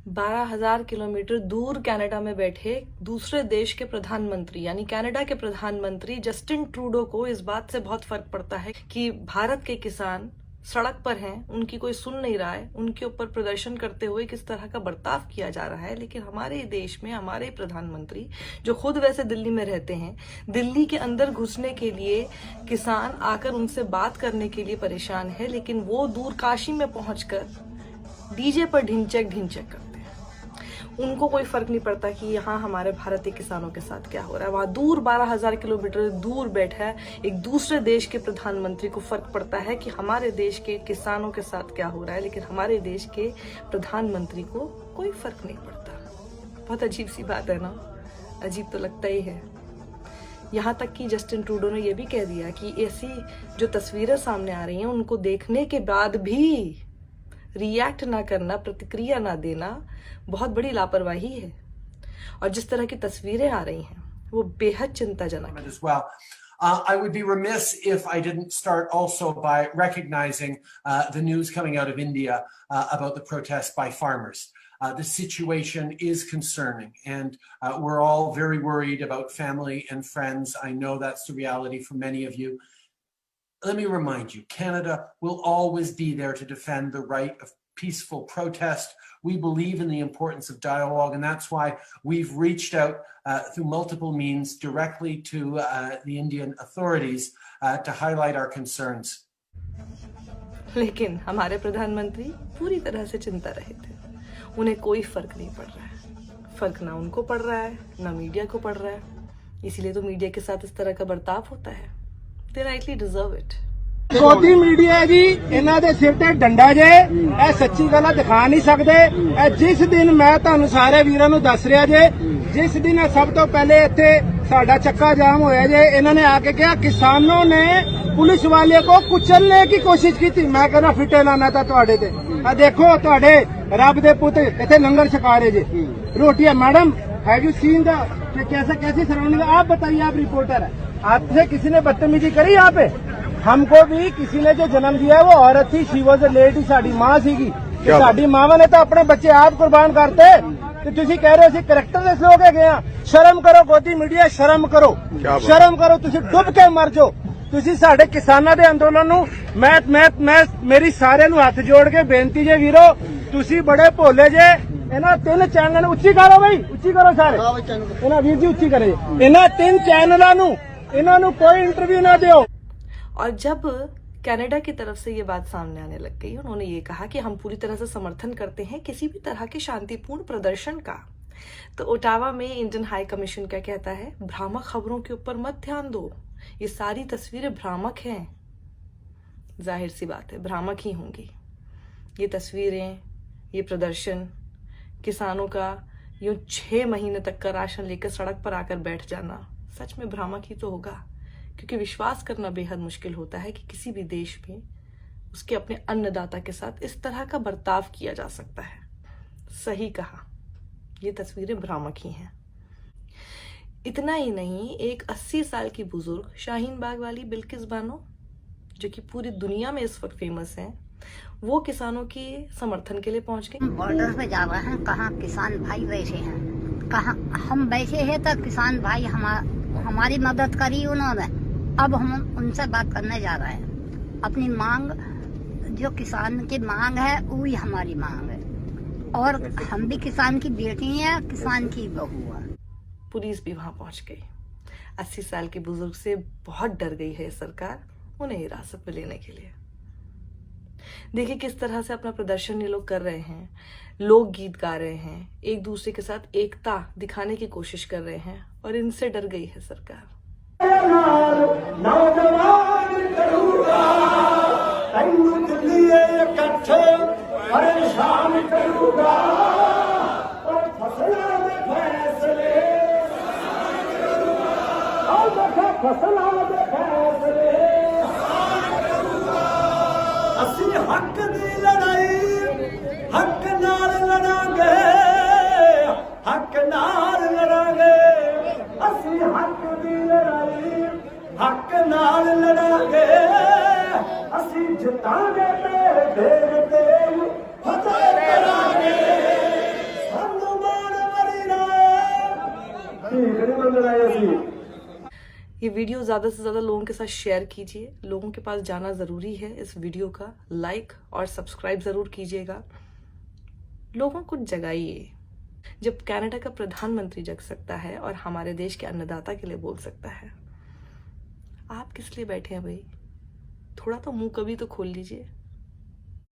12,000 kilometre दूर Canada में बैठे दूसरे देश के प्रधानमंत्री यानी कनाडा के प्रधानमंत्री जस्टिन ट्रूडो को इस बात से बहुत फर्क पड़ता है कि भारत के किसान सड़क पर हैं, उनकी कोई सुन नहीं रहा है, उनके ऊपर प्रदर्शन करते हुए किस तरह का बर्ताव किया जा रहा है। लेकिन हमारे देश में हमारे प्रधानमंत्री जो खुद वैसे दिल्ली में रहते हैं, दिल्ली के अंदर घुसने के लिए किसान आकर उनसे बात करने के लिए परेशान है, लेकिन वो दूर काशी में पहुंचकर डीजे पर ढिंचैक करते हैं। उनको कोई फर्क नहीं पड़ता कि यहाँ हमारे भारतीय किसानों के साथ क्या हो रहा है। वहां दूर 12,000 किलोमीटर दूर बैठा है एक दूसरे देश के प्रधानमंत्री को फर्क पड़ता है कि हमारे देश के किसानों के साथ क्या हो रहा है, लेकिन हमारे देश के प्रधानमंत्री को कोई फर्क नहीं पड़ता। बहुत अजीब सी बात है ना, अजीब तो लगता ही है। यहाँ तक कि जस्टिन ट्रूडो ने यह भी कह दिया कि ऐसी जो तस्वीरें सामने आ रही हैं उनको देखने के बाद भी रिएक्ट ना करना, प्रतिक्रिया ना देना बहुत बड़ी लापरवाही है। और जिस तरह की तस्वीरें आ रही हैं वो बेहद चिंताजनक है। As well. I would be remiss if I didn't start also by recognizing the news coming out of India about the protests by farmers. The situation is concerning, and we're all very worried about family and friends. I know that's the reality for many of you. Let me remind you, Canada will always be there to defend the right of peaceful protest. We believe in the importance of dialogue, and that's why we've reached out through multiple means directly to the Indian authorities to highlight our concerns. लेकिन हमारे प्रधानमंत्री पूरी तरह से चिंता रहित थे। उन्हें कोई फर्क नहीं पड़ रहा है। फर्क ना उनको पड़ रहा है, ना मीडिया को पड़ रहा है। इसीलिए तो मीडिया के साथ इस तरह का बर्ताव होता है। They rightly deserve it. ਗੋਦੀ ਮੀਡੀਆ ਜੀ ਇਹਨਾਂ ਦੇ ਸਿਰ ਤੇ ਡੰਡਾ ਜੇ ਇਹ ਸੱਚੀ ਗੱਲਾਂ ਦਿਖਾ ਨਹੀਂ ਸਕਦੇ। ਇਹ ਜਿਸ ਦਿਨ ਮੈਂ ਤੁਹਾਨੂੰ ਸਾਰੇ ਵੀਰਾਂ ਨੂੰ ਦੱਸ ਰਿਹਾ ਜੇ ਜਿਸ ਦਿਨ ਸਭ ਤੋਂ ਪਹਿਲੇ ਇੱਥੇ ਸਾਡਾ ਚੱਕਾ ਜਾਮ ਹੋਇਆ ਜੇ ਇਹਨਾਂ ਨੇ ਆ ਕੇ ਕਿਹਾ ਕਿਸਾਨों ने पुलिस वाले को कुचलने की कोशिश की थी। मैं कहना फिटे लाना था ਤੁਹਾਡੇ ਤੇ। ਆ ਦੇਖੋ ਤੁਹਾਡੇ ਰੱਬ ਦੇ ਪੁੱਤ ਇੱਥੇ ਲੰਗਰ ਛਕਾ ਰਹੇ ਜੇ रोटियां। Madam have you seen the कैसी सराउंडिंग? आप बताइए, आप रिपोर्टर है, आपसे किसी ने बदतमीजी करी यहाँ पे? हमको भी किसी ने जो जन्म दिया है वो औरत थी, she was a lady, sari मां सीगी। साड़ी मावा ने तो अपने बच्चे आप कुर्बान करते ਤੇ ਤੁਸੀਂ ਕਹਿ ਰਹੇ ਸੀ ਕਰੈਕਟਰਲੈਸ ਹੋ ਕੇ ਗਏ ਆ। ਸ਼ਰਮ ਕਰੋ ਗੋਦੀ ਮੀਡੀਆ, ਸ਼ਰਮ ਕਰੋ, ਸ਼ਰਮ ਕਰੋ। ਤੁਸੀਂ ਡੁੱਬ ਕੇ ਮਰ ਜਾਓ। ਤੁਸੀਂ ਸਾਡੇ ਕਿਸਾਨਾਂ ਦੇ ਅੰਦੋਲਨ ਨੂੰ ਮੈਂ ਮੇਰੀ ਸਾਰਿਆਂ ਨੂੰ ਹੱਥ ਜੋੜ ਕੇ ਬੇਨਤੀ ਜੇ ਵੀਰੋ, ਤੁਸੀਂ ਬੜੇ ਭੋਲੇ ਜੇ। ਇਹਨਾਂ ਤਿੰਨ ਚੈਨਲਾਂ ਨੂੰ ਉੱਚੀ ਕਰੋ ਬਈ, ਉੱਚੀ ਕਰੋ ਸਾਰੇ। ਇਹਨਾਂ ਵੀਰ ਜੀ ਉੱਚੀ ਕਰੇ। ਇਹਨਾਂ ਤਿੰਨ ਚੈਨਲਾਂ ਨੂੰ ਇਹਨਾਂ ਨੂੰ ਕੋਈ इंटरव्यू ना दियो। और जब कनाडा की तरफ से ये बात सामने आने लग गई, उन्होंने ये कहा कि हम पूरी तरह से समर्थन करते हैं किसी भी तरह के शांतिपूर्ण प्रदर्शन का। तो ओटावा में इंडियन हाई कमीशन क्या कहता है? भ्रामक खबरों के ऊपर मत ध्यान दो, ये सारी तस्वीरें भ्रामक हैं। जाहिर सी बात है भ्रामक ही होंगी ये तस्वीरें, ये प्रदर्शन। किसानों का यूं 6 महीने तक का राशन लेकर सड़क पर आकर बैठ जाना सच में भ्रामक ही तो होगा, क्योंकि विश्वास करना बेहद मुश्किल होता है कि किसी भी देश में उसके अपने अन्नदाता के साथ इस तरह का बर्ताव किया जा सकता है। सही कहा, ये तस्वीरें भ्रामक ही हैं। इतना ही नहीं, एक 80 साल की बुजुर्ग शाहीन बाग वाली बिल्किस बानो, जो कि पूरी दुनिया में इस वक्त फेमस हैं, वो किसानों के समर्थन के लिए पहुंच गए। बॉर्डर पे जा रहे हैं, कहाँ किसान भाई बैठे हैं, कहाँ हम बैठे हैं, तो किसान भाई हमारी मदद करी उन्होंने। अब हम उनसे बात करने जा रहे हैं। अपनी मांग, जो किसान की मांग है वही हमारी मांग है, और हम भी किसान की बेटी हैं, किसान की बहू है। पुलिस भी वहां पहुंच गई। 80 साल के बुजुर्ग से बहुत डर गई है सरकार उन्हें हिरासत में लेने के लिए। देखिए किस तरह से अपना प्रदर्शन ये लोग कर रहे हैं, लोक गीत गा रहे हैं, एक दूसरे के साथ एकता दिखाने की कोशिश कर रहे हैं, और इनसे डर गई है सरकार। नौजवान करूंगा, परेशान करूंगा, और फसलों में फैसले, और देखो फसलों में फैसले, असली हक दी लड़ाई हक नाल लड़ांगे, हक नाल लड़ांगे। असली हक दी लड़ाई हक नाल लड़ांगे, असी जितांगे तेरे देव तेल फतेह करांगे। ये वीडियो ज़्यादा से ज़्यादा लोगों के साथ शेयर कीजिए, लोगों के पास जाना ज़रूरी है इस वीडियो का। लाइक और सब्सक्राइब ज़रूर कीजिएगा। लोगों को जगाइए। जब कनाडा का प्रधानमंत्री जग सकता है और हमारे देश के अन्नदाता के लिए बोल सकता है, आप किस लिए बैठे हैं भाई? थोड़ा तो मुंह कभी तो खोल लीजिए।